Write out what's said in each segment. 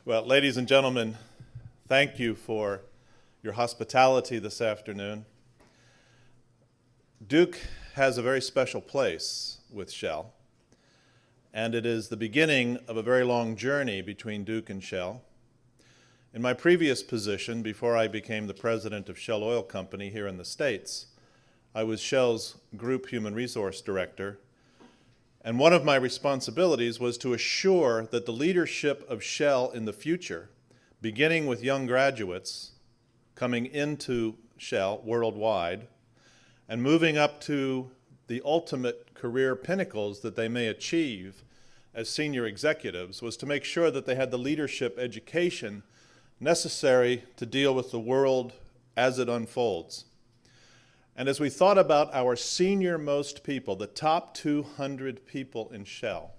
Well, ladies and gentlemen, thank you for your hospitality this afternoon. Duke has a very special place with Shell, and it is the beginning of a very long journey between Duke and Shell. In my previous position, before I became the president of Shell Oil Company here in the States, I was Shell's Group Human Resource Director, and one of my responsibilities was to assure that the leadership of Shell in the future, beginning with young graduates coming into Shell worldwide and moving up to the ultimate career pinnacles that they may achieve as senior executives, was to make sure that they had the leadership education necessary to deal with the world as it unfolds. And as we thought about our senior-most people, the top 200 people in Shell,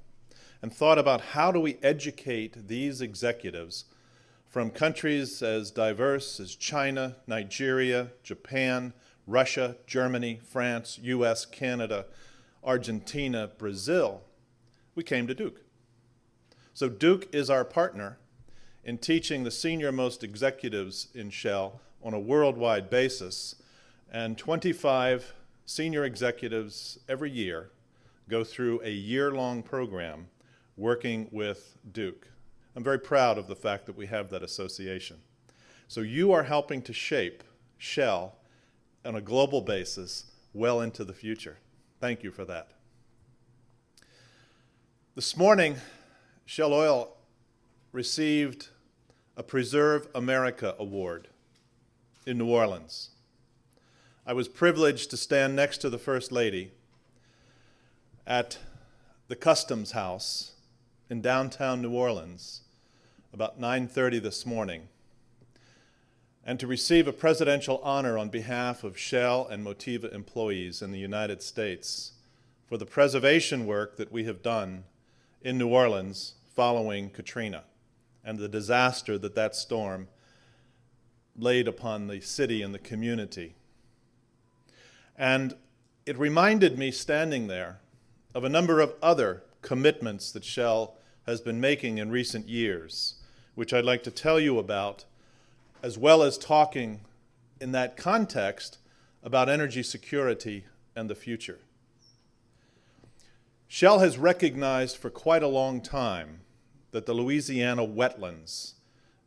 and thought about how do we educate these executives from countries as diverse as China, Nigeria, Japan, Russia, Germany, France, US, Canada, Argentina, Brazil, we came to Duke. So Duke is our partner in teaching the senior-most executives in Shell on a worldwide basis. And 25 senior executives every year go through a year-long program working with Duke. I'm very proud of the fact that we have that association. So you are helping to shape Shell on a global basis well into the future. Thank you for that. This morning, Shell Oil received a Preserve America Award in New Orleans. I was privileged to stand next to the First Lady at the Customs House in downtown New Orleans about 9:30 this morning, and to receive a presidential honor on behalf of Shell and Motiva employees in the United States for the preservation work that we have done in New Orleans following Katrina and the disaster that that storm laid upon the city and the community. And it reminded me, standing there, of a number of other commitments that Shell has been making in recent years, which I'd like to tell you about, as well as talking in that context about energy security and the future. Shell has recognized for quite a long time that the Louisiana wetlands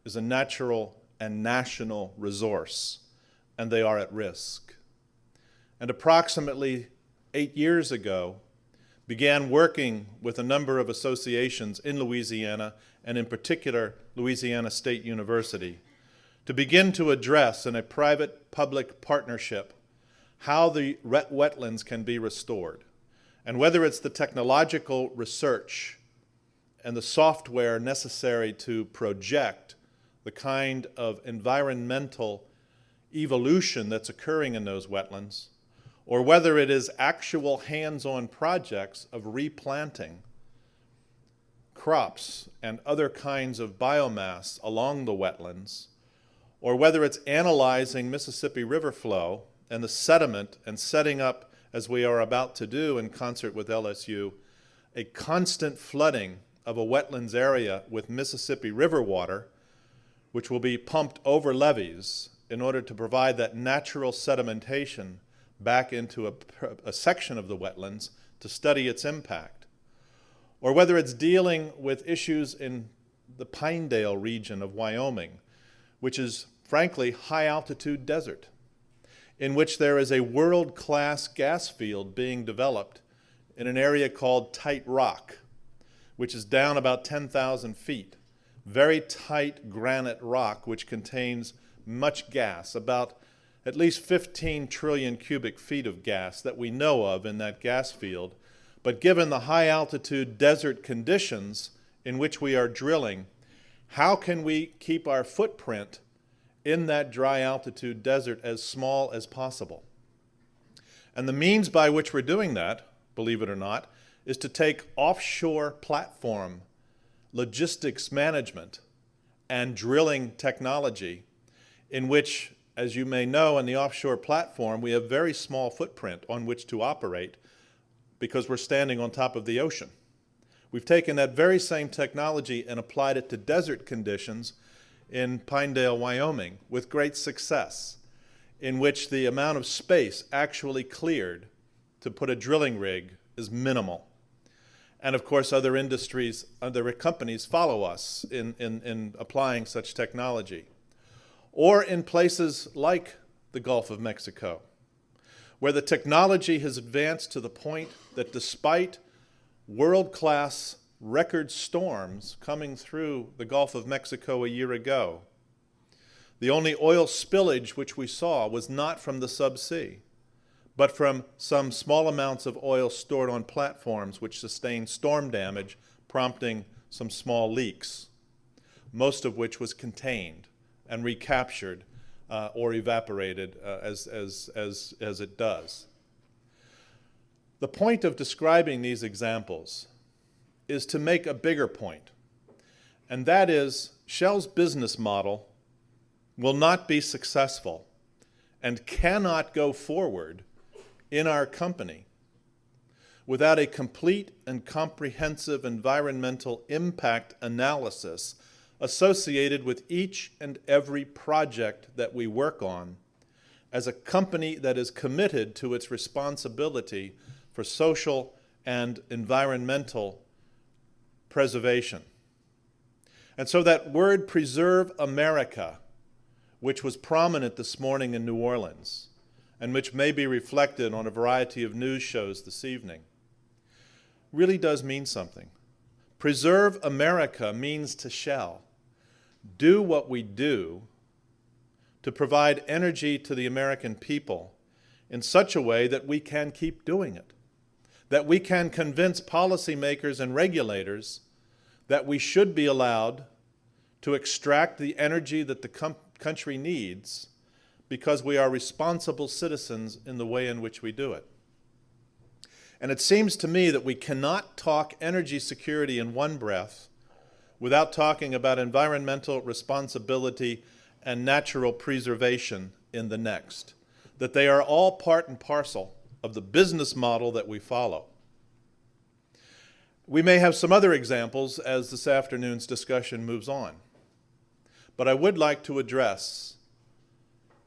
is a natural and national resource, and they are at risk. And approximately 8 years ago, began working with a number of associations in Louisiana, and in particular, Louisiana State University, to begin to address in a private-public partnership how the wetlands can be restored. And whether it's the technological research and the software necessary to project the kind of environmental evolution that's occurring in those wetlands, or whether it is actual hands-on projects of replanting crops and other kinds of biomass along the wetlands, or whether it's analyzing Mississippi River flow and the sediment and setting up, as we are about to do in concert with LSU, a constant flooding of a wetlands area with Mississippi River water, which will be pumped over levees in order to provide that natural sedimentation back into a section of the wetlands to study its impact. Or whether it's dealing with issues in the Pinedale region of Wyoming, which is frankly high-altitude desert, in which there is a world-class gas field being developed in an area called Tight Rock, which is down about 10,000 feet. Very tight granite rock which contains much gas, about at least 15 trillion cubic feet of gas that we know of in that gas field. But given the high altitude desert conditions in which we are drilling, how can we keep our footprint in that dry altitude desert as small as possible? And the means by which we're doing that, believe it or not, is to take offshore platform logistics management and drilling technology, in which, as you may know, in the offshore platform, we have very small footprint on which to operate because we're standing on top of the ocean. We've taken that very same technology and applied it to desert conditions in Pinedale, Wyoming, with great success, in which the amount of space actually cleared to put a drilling rig is minimal. And of course, other industries, other companies follow us in applying such technology. Or in places like the Gulf of Mexico, where the technology has advanced to the point that despite world-class record storms coming through the Gulf of Mexico a year ago, the only oil spillage which we saw was not from the subsea, but from some small amounts of oil stored on platforms which sustained storm damage, prompting some small leaks, most of which was contained and recaptured or evaporated as it does. The point of describing these examples is to make a bigger point, and that is Shell's business model will not be successful and cannot go forward in our company without a complete and comprehensive environmental impact analysis associated with each and every project that we work on as a company that is committed to its responsibility for social and environmental preservation. And so that word preserve America, which was prominent this morning in New Orleans, and which may be reflected on a variety of news shows this evening, really does mean something. Preserve America means to Shell, do what we do to provide energy to the American people in such a way that we can keep doing it, that we can convince policymakers and regulators that we should be allowed to extract the energy that the country needs because we are responsible citizens in the way in which we do it. And it seems to me that we cannot talk energy security in one breath without talking about environmental responsibility and natural preservation in the next, that they are all part and parcel of the business model that we follow. We may have some other examples as this afternoon's discussion moves on, but I would like to address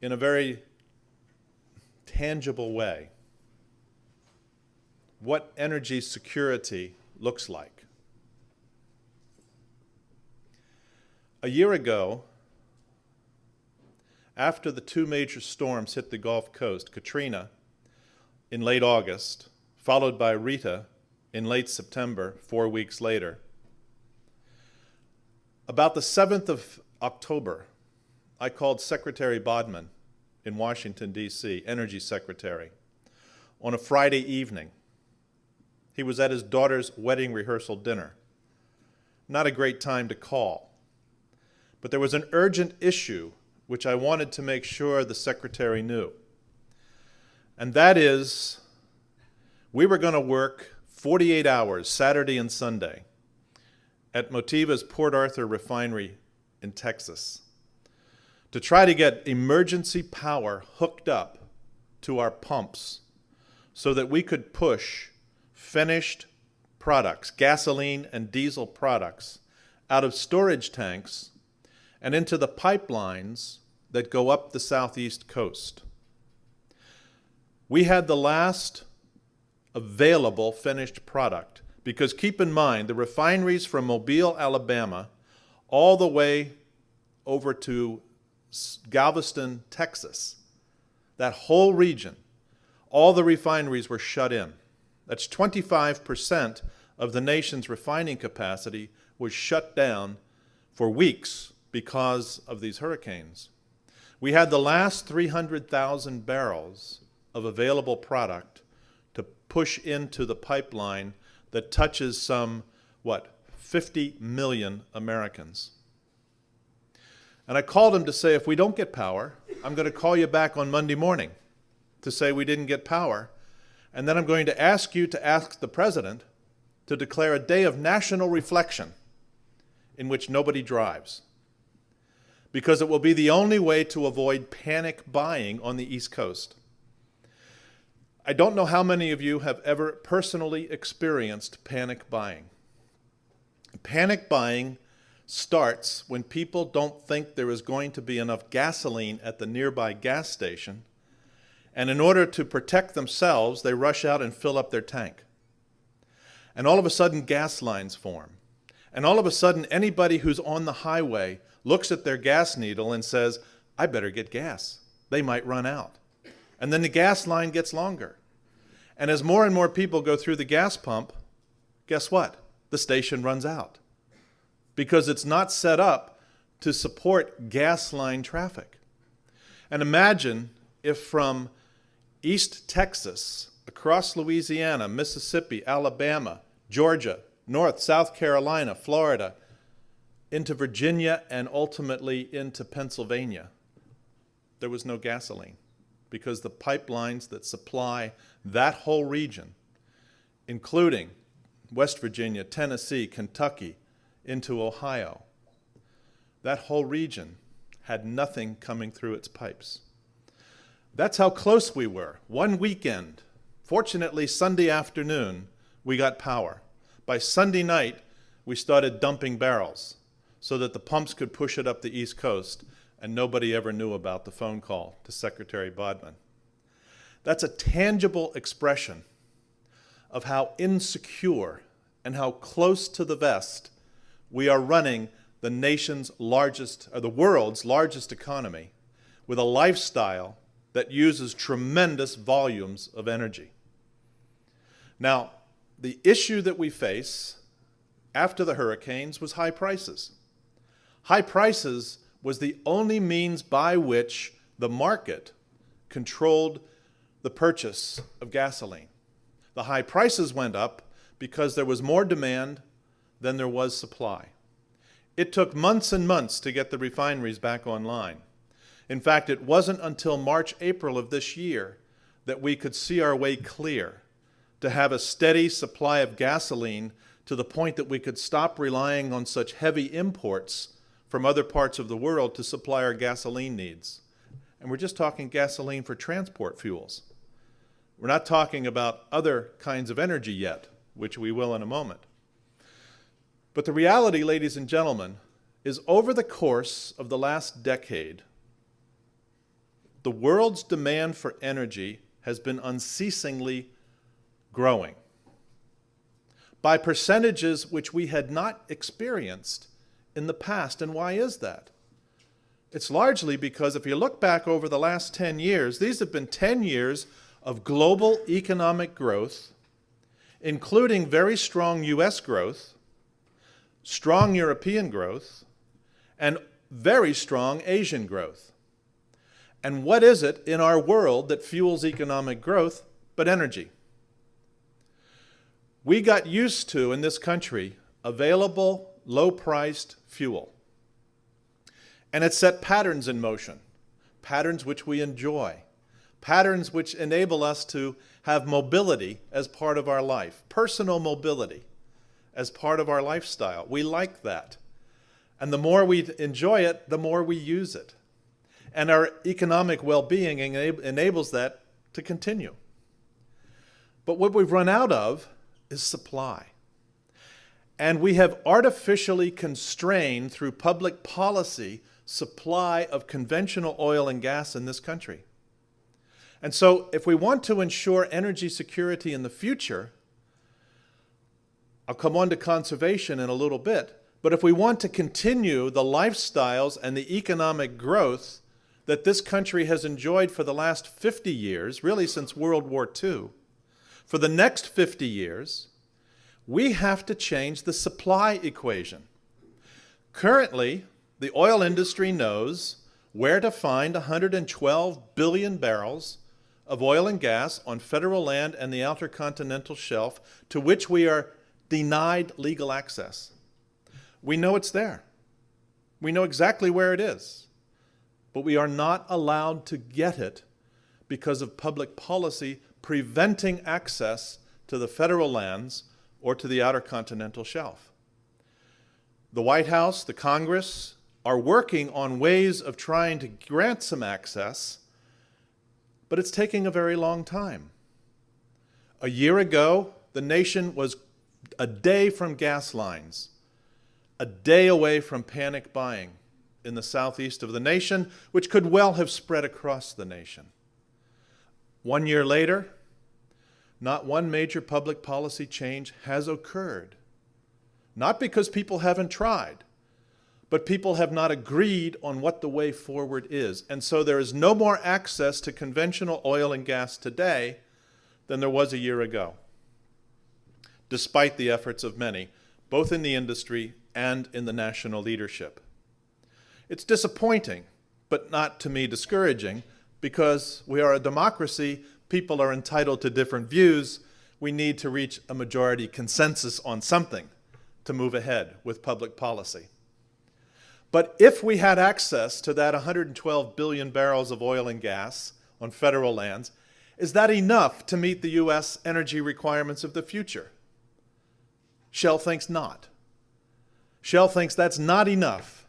in a very tangible way what energy security looks like. A year ago, after the two major storms hit the Gulf Coast, Katrina in late August, followed by Rita in late September, 4 weeks later, about the 7th of October, I called Secretary Bodman in Washington, D.C., Energy Secretary, on a Friday evening. He was at his daughter's wedding rehearsal dinner. Not a great time to call. But there was an urgent issue which I wanted to make sure the Secretary knew. And that is, we were going to work 48 hours, Saturday and Sunday, at Motiva's Port Arthur refinery in Texas to try to get emergency power hooked up to our pumps so that we could push finished products, gasoline and diesel products, out of storage tanks and into the pipelines that go up the southeast coast. We had the last available finished product because keep in mind, the refineries from Mobile, Alabama, all the way over to Galveston, Texas, that whole region, all the refineries were shut in. That's 25% of the nation's refining capacity was shut down for weeks because of these hurricanes. We had the last 300,000 barrels of available product to push into the pipeline that touches some, 50 million Americans. And I called him to say, if we don't get power, I'm going to call you back on Monday morning to say we didn't get power. And then I'm going to ask you to ask the president to declare a day of national reflection in which nobody drives, because it will be the only way to avoid panic buying on the East Coast. I don't know how many of you have ever personally experienced panic buying, Panic buying starts when people don't think there is going to be enough gasoline at the nearby gas station, and in order to protect themselves, they rush out and fill up their tank. And all of a sudden, gas lines form. And all of a sudden, anybody who's on the highway looks at their gas needle and says, I better get gas. They might run out. And then the gas line gets longer. And as more and more people go through the gas pump, guess what? The station runs out. Because it's not set up to support gas line traffic. And imagine if from East Texas, across Louisiana, Mississippi, Alabama, Georgia, North, South Carolina, Florida, into Virginia, and ultimately into Pennsylvania, there was no gasoline because the pipelines that supply that whole region, including West Virginia, Tennessee, Kentucky, into Ohio, that whole region had nothing coming through its pipes. That's how close we were. One weekend, fortunately Sunday afternoon, we got power. By Sunday night, we started dumping barrels so that the pumps could push it up the East Coast, and nobody ever knew about the phone call to Secretary Bodman. That's a tangible expression of how insecure and how close to the vest we are running the nation's largest, or the world's largest economy with a lifestyle that uses tremendous volumes of energy. Now, the issue that we face after the hurricanes was high prices. High prices was the only means by which the market controlled the purchase of gasoline. The high prices went up because there was more demand than there was supply. It took months and months to get the refineries back online. In fact, it wasn't until March, April of this year that we could see our way clear to have a steady supply of gasoline to the point that we could stop relying on such heavy imports from other parts of the world to supply our gasoline needs. And we're just talking gasoline for transport fuels. We're not talking about other kinds of energy yet, which we will in a moment. But the reality, ladies and gentlemen, is over the course of the last decade, the world's demand for energy has been unceasingly growing by percentages which we had not experienced in the past. And why is that? It's largely because if you look back over the last 10 years, these have been 10 years of global economic growth, including very strong US growth, strong European growth, and very strong Asian growth. And what is it in our world that fuels economic growth but energy? We got used to, in this country, available, low-priced fuel. And it set patterns in motion, patterns which we enjoy, patterns which enable us to have mobility as part of our life, personal mobility as part of our lifestyle. We like that. And the more we enjoy it, the more we use it. And our economic well-being enables that to continue. But what we've run out of is supply. And we have artificially constrained through public policy supply of conventional oil and gas in this country. And so if we want to ensure energy security in the future, I'll come on to conservation in a little bit, but if we want to continue the lifestyles and the economic growth that this country has enjoyed for the last 50 years, really since World War II, for the next 50 years, we have to change the supply equation. Currently, the oil industry knows where to find 112 billion barrels of oil and gas on federal land and the outer continental shelf to which we are denied legal access. We know it's there. We know exactly where it is. But we are not allowed to get it because of public policy preventing access to the federal lands or to the outer continental shelf. The White House, the Congress, are working on ways of trying to grant some access, but it's taking a very long time. A year ago, the nation was a day from gas lines a day away from panic buying in the southeast of the nation, which could well have spread across the nation. 1 year later, not one major public policy change has occurred. Not because people haven't tried, but people have not agreed on what the way forward is. And so there is no more access to conventional oil and gas today than there was a year ago, despite the efforts of many, both in the industry and in the national leadership. It's disappointing, but not to me discouraging, because we are a democracy, people are entitled to different views, we need to reach a majority consensus on something to move ahead with public policy. But if we had access to that 112 billion barrels of oil and gas on federal lands, is that enough to meet the U.S. energy requirements of the future? Shell thinks not. Shell thinks that's not enough,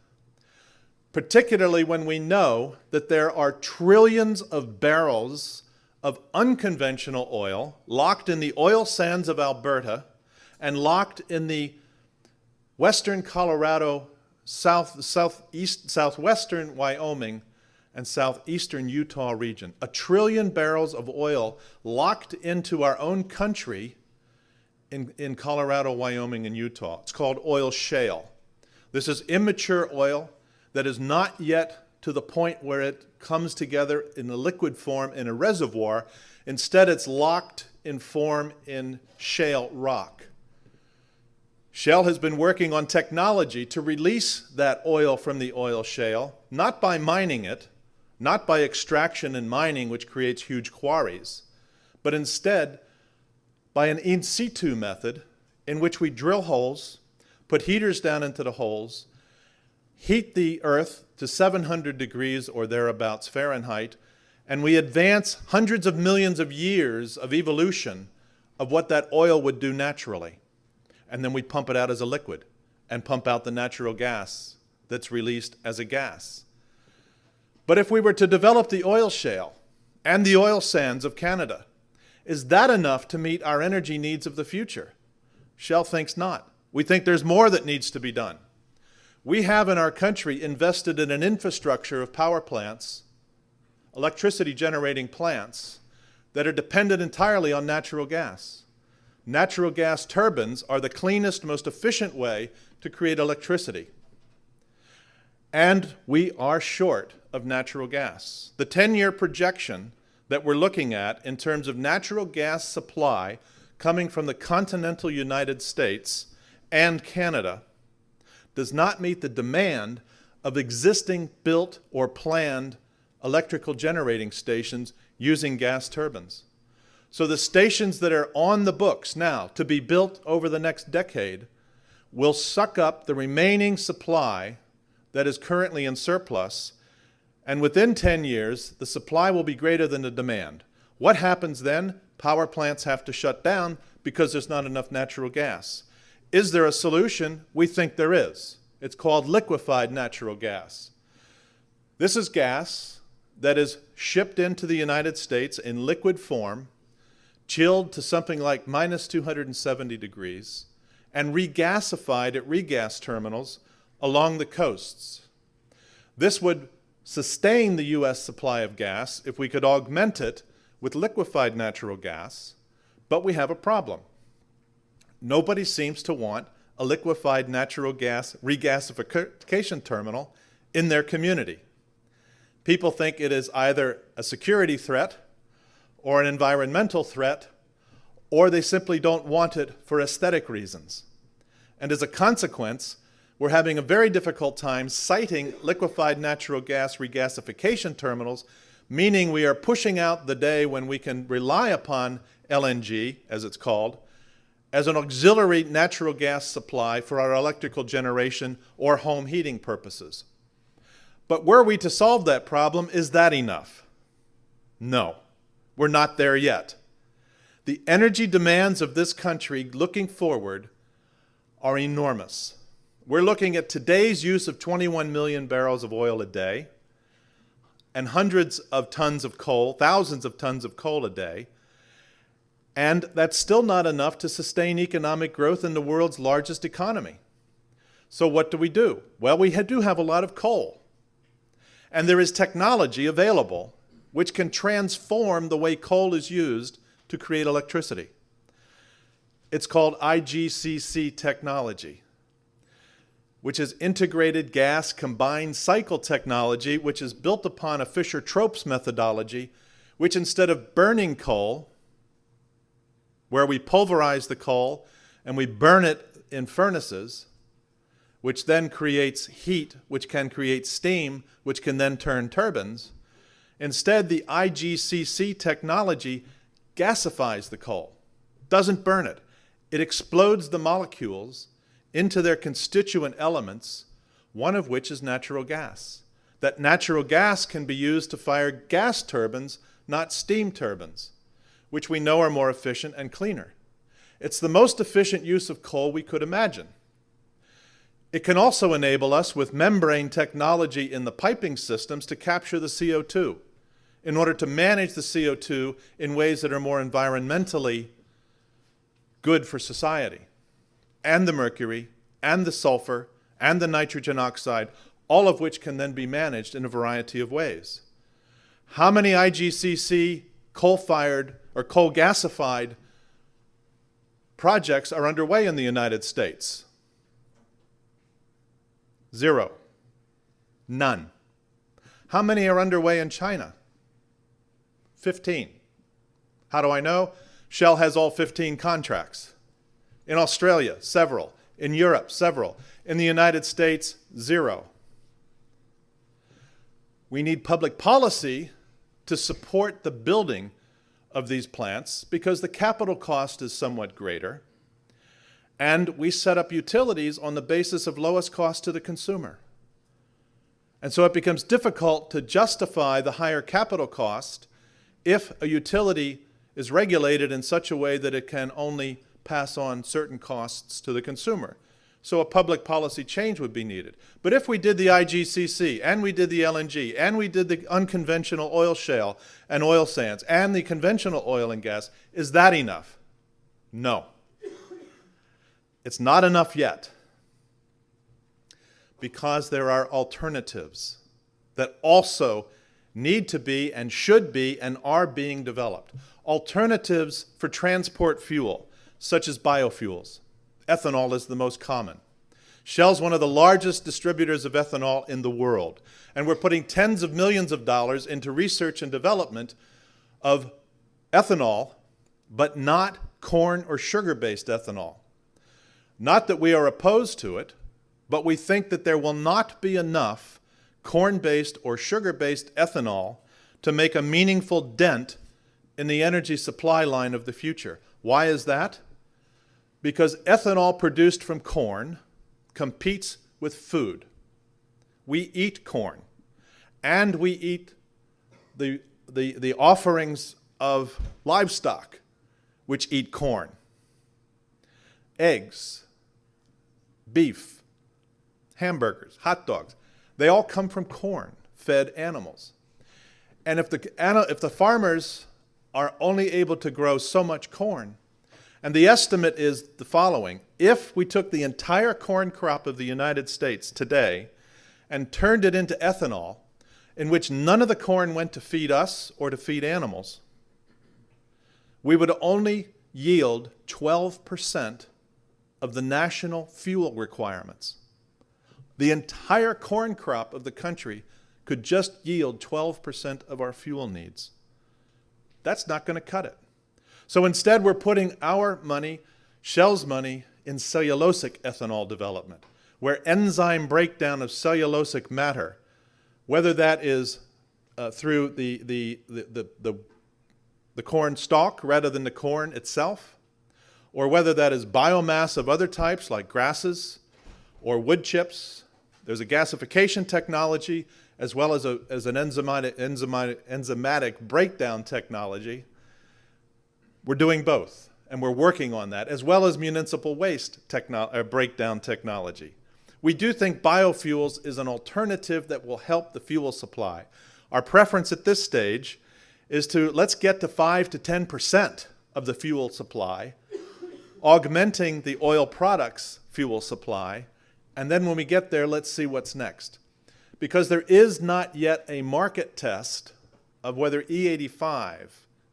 particularly when we know that there are trillions of barrels of unconventional oil locked in the oil sands of Alberta and locked in the western Colorado, southwestern Wyoming, and southeastern Utah region. 1 trillion barrels of oil locked into our own country in Colorado, Wyoming, and Utah. It's called oil shale. This is immature oil that is not yet to the point where it comes together in the liquid form in a reservoir. Instead, it's locked in form in shale rock. Shell has been working on technology to release that oil from the oil shale, not by mining it, not by extraction and mining, which creates huge quarries, but instead by an in situ method in which we drill holes, put heaters down into the holes, heat the earth to 700 degrees or thereabouts Fahrenheit, and we advance hundreds of millions of years of evolution of what that oil would do naturally. And then we pump it out as a liquid and pump out the natural gas that's released as a gas. But if we were to develop the oil shale and the oil sands of Canada, is that enough to meet our energy needs of the future? Shell thinks not. We think there's more that needs to be done. We have in our country invested in an infrastructure of power plants, electricity generating plants, that are dependent entirely on natural gas. Natural gas turbines are the cleanest, most efficient way to create electricity. And we are short of natural gas. The 10-year projection that we're looking at in terms of natural gas supply coming from the continental United States and Canada does not meet the demand of existing built or planned electrical generating stations using gas turbines. So the stations that are on the books now to be built over the next decade will suck up the remaining supply that is currently in surplus, and within 10 years, the supply will be greater than the demand. What happens then? Power plants have to shut down because there's not enough natural gas. Is there a solution? We think there is. It's called liquefied natural gas. This is gas that is shipped into the United States in liquid form, chilled to something like minus 270 degrees, and regasified at regas terminals along the coasts. This would sustain the U.S. supply of gas if we could augment it with liquefied natural gas, but we have a problem. Nobody seems to want a liquefied natural gas regasification terminal in their community. People think it is either a security threat or an environmental threat, or they simply don't want it for aesthetic reasons. And as a consequence, we're having a very difficult time siting liquefied natural gas regasification terminals, meaning we are pushing out the day when we can rely upon LNG, as it's called, as an auxiliary natural gas supply for our electrical generation or home heating purposes. But were we to solve that problem, is that enough? No, we're not there yet. The energy demands of this country looking forward are enormous. We're looking at today's use of 21 million barrels of oil a day and hundreds of tons of coal, thousands of tons of coal a day, and that's still not enough to sustain economic growth in the world's largest economy. So what do? Well, we do have a lot of coal. And there is technology available which can transform the way coal is used to create electricity. It's called IGCC technology, which is integrated gas combined cycle technology, which is built upon a Fischer-Tropsch methodology, which instead of burning coal, where we pulverize the coal and we burn it in furnaces, which then creates heat, which can create steam, which can then turn turbines. Instead, the IGCC technology gasifies the coal, doesn't burn it. It explodes the molecules into their constituent elements, one of which is natural gas. That natural gas can be used to fire gas turbines, not steam turbines, which we know are more efficient and cleaner. It's the most efficient use of coal we could imagine. It can also enable us with membrane technology in the piping systems to capture the CO2 in order to manage the CO2 in ways that are more environmentally good for society. And the mercury, and the sulfur, and the nitrogen oxide, all of which can then be managed in a variety of ways. How many IGCC coal-fired or coal-gasified projects are underway in the United States? 0. None. How many are underway in China? 15. How do I know? Shell has all 15 contracts. In Australia, several. In Europe, several. In the United States, 0. We need public policy to support the building of these plants because the capital cost is somewhat greater. And we set up utilities on the basis of lowest cost to the consumer. And so it becomes difficult to justify the higher capital cost if a utility is regulated in such a way that it can only pass on certain costs to the consumer. So a public policy change would be needed. But if we did the IGCC, and we did the LNG, and we did the unconventional oil shale and oil sands, and the conventional oil and gas, is that enough? No. It's not enough yet, because there are alternatives that also need to be and should be and are being developed. Alternatives for transport fuel, such as biofuels. Ethanol is the most common. Shell's one of the largest distributors of ethanol in the world, and we're putting tens of millions of dollars into research and development of ethanol, but not corn or sugar-based ethanol. Not that we are opposed to it, but we think that there will not be enough corn-based or sugar-based ethanol to make a meaningful dent in the energy supply line of the future. Why is that? Because ethanol produced from corn competes with food. We eat corn, and we eat the offerings of livestock, which eat corn. Eggs, beef, hamburgers, hot dogs, they all come from corn-fed animals. And if the farmers are only able to grow so much corn, and the estimate is the following: if we took the entire corn crop of the United States today and turned it into ethanol, in which none of the corn went to feed us or to feed animals, we would only yield 12% of the national fuel requirements. The entire corn crop of the country could just yield 12% of our fuel needs. That's not going to cut it. So instead, we're putting our money, Shell's money, in cellulosic ethanol development, where enzyme breakdown of cellulosic matter, whether that is through the corn stalk rather than the corn itself, or whether that is biomass of other types like grasses or wood chips. There's a gasification technology as well as an enzymatic breakdown technology. We're doing both, and we're working on that, as well as municipal waste breakdown technology. We do think biofuels is an alternative that will help the fuel supply. Our preference at this stage is let's get to 5 to 10% of the fuel supply, augmenting the oil products fuel supply, And then when we get there, let's see what's next. Because there is not yet a market test of whether E85,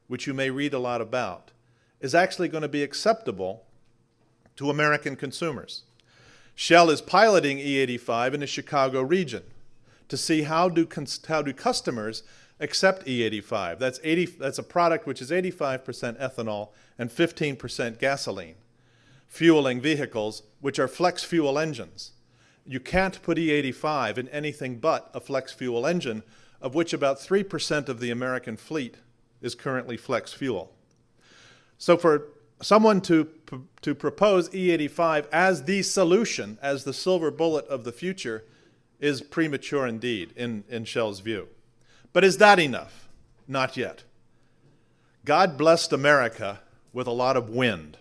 which you may read a lot about, is actually going to be acceptable to American consumers. Shell is piloting E85 in the Chicago region to see how do customers accept E85. That's a product which is 85% ethanol and 15% gasoline, fueling vehicles which are flex fuel engines. You can't put E85 in anything but a flex fuel engine, of which about 3% of the American fleet is currently flex fuel. So for someone to propose E85 as the solution, as the silver bullet of the future, is premature indeed in Shell's view. But is that enough? Not yet. God blessed America with a lot of wind.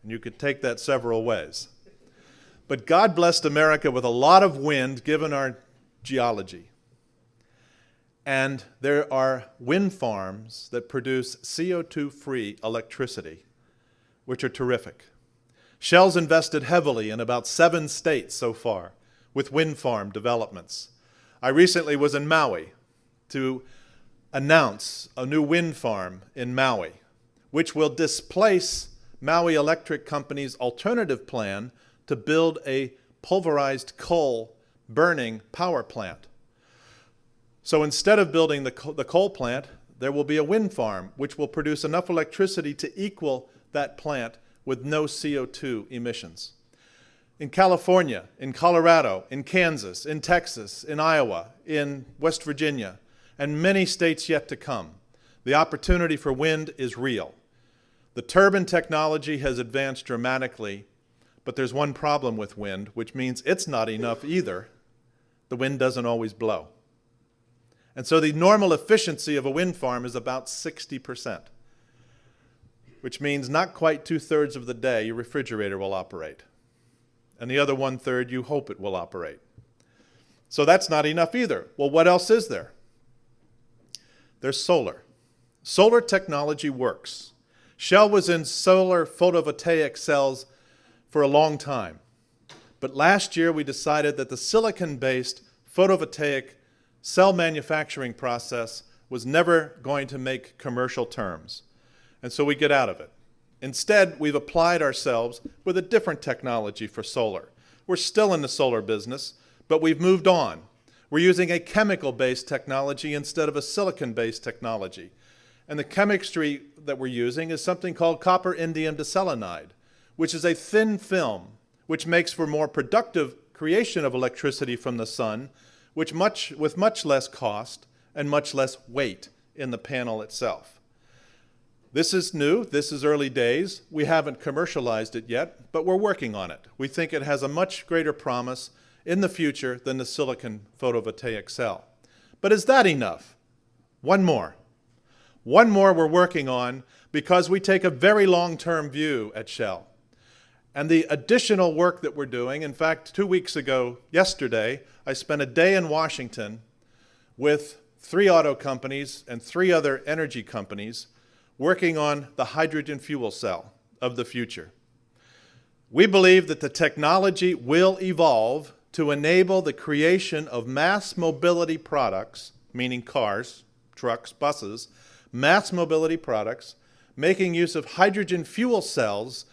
And you could take that several ways. But God blessed America with a lot of wind given our geology. And there are wind farms that produce CO2-free electricity, which are terrific. Shell's invested heavily in about 7 states so far with wind farm developments. I recently was in Maui to announce a new wind farm in Maui, which will displace Maui Electric Company's alternative plan to build a pulverized coal burning power plant. So instead of building the coal plant, there will be a wind farm which will produce enough electricity to equal that plant with no CO2 emissions. In California, in Colorado, in Kansas, in Texas, in Iowa, in West Virginia, and many states yet to come, the opportunity for wind is real. The turbine technology has advanced dramatically, but there's one problem with wind, which means it's not enough either. The wind doesn't always blow. And so the normal efficiency of a wind farm is about 60%, which means not quite 2/3 of the day your refrigerator will operate. And the other 1/3 you hope it will operate. So that's not enough either. Well, what else is there? There's solar. Solar technology works. Shell was in solar photovoltaic cells for a long time. But last year we decided that the silicon-based photovoltaic cell manufacturing process was never going to make commercial terms. And so we get out of it. Instead, we've applied ourselves with a different technology for solar. We're still in the solar business, but we've moved on. We're using a chemical-based technology instead of a silicon-based technology. And the chemistry that we're using is something called copper indium diselenide, which is a thin film which makes for more productive creation of electricity from the sun, with much less cost and much less weight in the panel itself. This is new. This is early days. We haven't commercialized it yet, but we're working on it. We think it has a much greater promise in the future than the silicon photovoltaic cell. But is that enough? One more. One more we're working on because we take a very long-term view at Shell. And the additional work that we're doing, in fact, 2 weeks ago, yesterday, I spent a day in Washington with 3 auto companies and 3 other energy companies working on the hydrogen fuel cell of the future. We believe that the technology will evolve to enable the creation of mass mobility products, meaning cars, trucks, buses, mass mobility products, making use of hydrogen fuel cells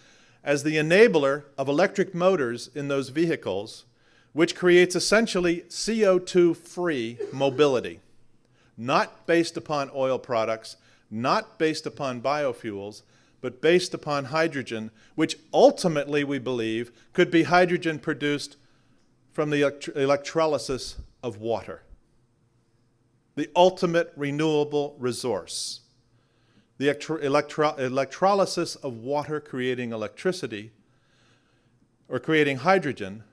as the enabler of electric motors in those vehicles, which creates essentially CO2-free mobility, not based upon oil products, not based upon biofuels, but based upon hydrogen, which ultimately we believe could be hydrogen produced from the electrolysis of water, the ultimate renewable resource. The electrolysis of water creating electricity or creating hydrogen,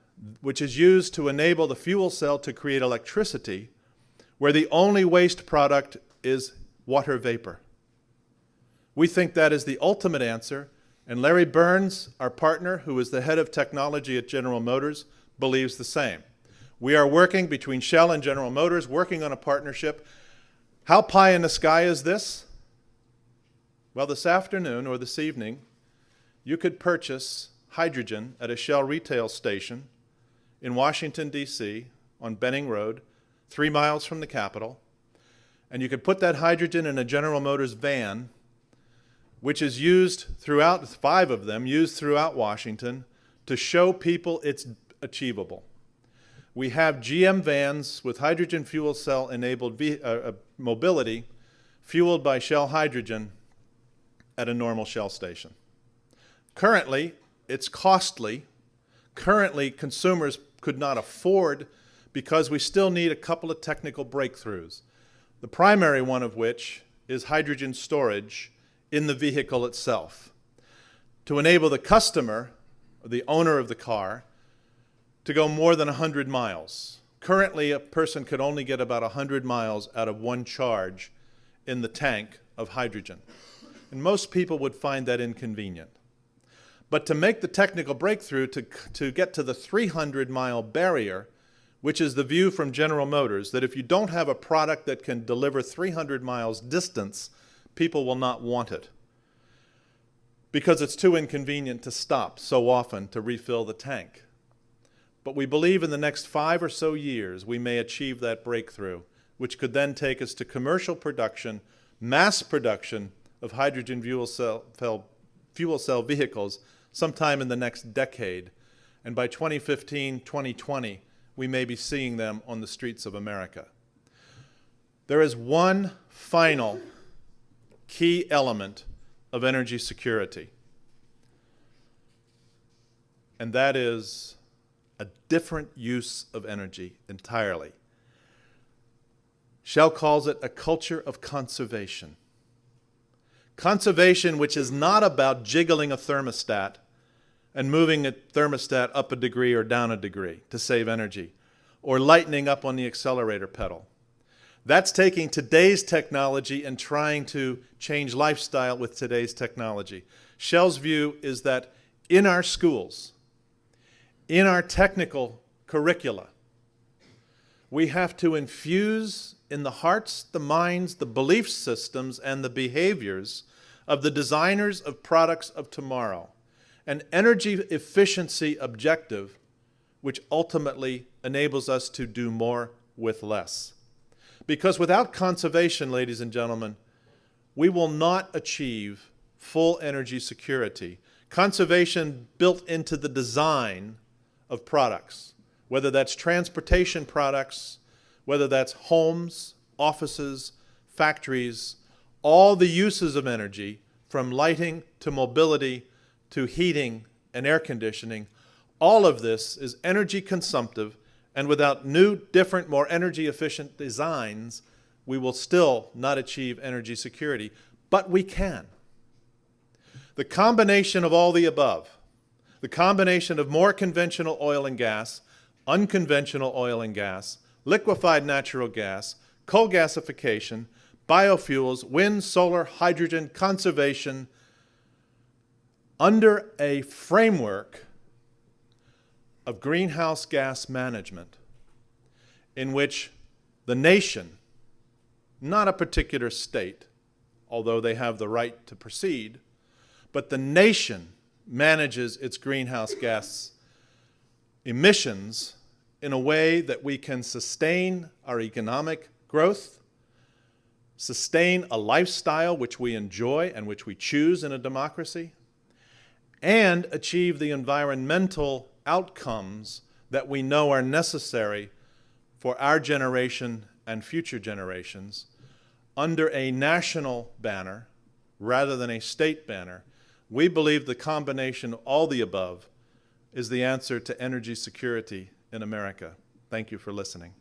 which is used to enable the fuel cell to create electricity, where the only waste product is water vapor. We think that is the ultimate answer, and Larry Burns, our partner, who is the head of technology at General Motors, believes the same. We are working between Shell and General Motors, working on a partnership. How pie in the sky is this? Well, this afternoon or this evening, you could purchase hydrogen at a Shell retail station in Washington, D.C., on Benning Road, 3 miles from the Capitol, and you could put that hydrogen in a General Motors van, which is used throughout, 5 of them, used throughout Washington to show people it's achievable. We have GM vans with hydrogen fuel cell enabled mobility fueled by Shell hydrogen at a normal Shell station. Currently, it's costly. Currently, consumers could not afford because we still need a couple of technical breakthroughs. The primary one of which is hydrogen storage in the vehicle itself to enable the customer, or the owner of the car, to go more than 100 miles. Currently, a person could only get about 100 miles out of one charge in the tank of hydrogen. And most people would find that inconvenient. But to make the technical breakthrough to get to the 300-mile barrier, which is the view from General Motors, that if you don't have a product that can deliver 300 miles distance, people will not want it because it's too inconvenient to stop so often to refill the tank. But we believe in the next 5 or so years we may achieve that breakthrough, which could then take us to commercial production, mass production of hydrogen fuel cell vehicles sometime in the next decade. And by 2015, 2020, we may be seeing them on the streets of America. There is one final key element of energy security, and that is a different use of energy entirely. Shell calls it a culture of conservation. Conservation which is not about jiggling a thermostat and moving a thermostat up a degree or down a degree to save energy, or lightening up on the accelerator pedal. That's taking today's technology and trying to change lifestyle with today's technology. Shell's view is that in our schools, in our technical curricula, we have to infuse in the hearts, the minds, the belief systems, and the behaviors of the designers of products of tomorrow an energy efficiency objective which ultimately enables us to do more with less. Because without conservation, ladies and gentlemen, we will not achieve full energy security. Conservation built into the design of products, whether that's transportation products, whether that's homes, offices, factories, all the uses of energy, from lighting to mobility to heating and air conditioning, all of this is energy consumptive, and without new, different, more energy efficient designs, we will still not achieve energy security. But we can. The combination of all the above, the combination of more conventional oil and gas, unconventional oil and gas, liquefied natural gas, coal gasification, biofuels, wind, solar, hydrogen, conservation, under a framework of greenhouse gas management in which the nation, not a particular state, although they have the right to proceed, but the nation manages its greenhouse gas emissions in a way that we can sustain our economic growth, sustain a lifestyle which we enjoy and which we choose in a democracy, and achieve the environmental outcomes that we know are necessary for our generation and future generations under a national banner rather than a state banner. We believe the combination of all the above is the answer to energy security in America. Thank you for listening.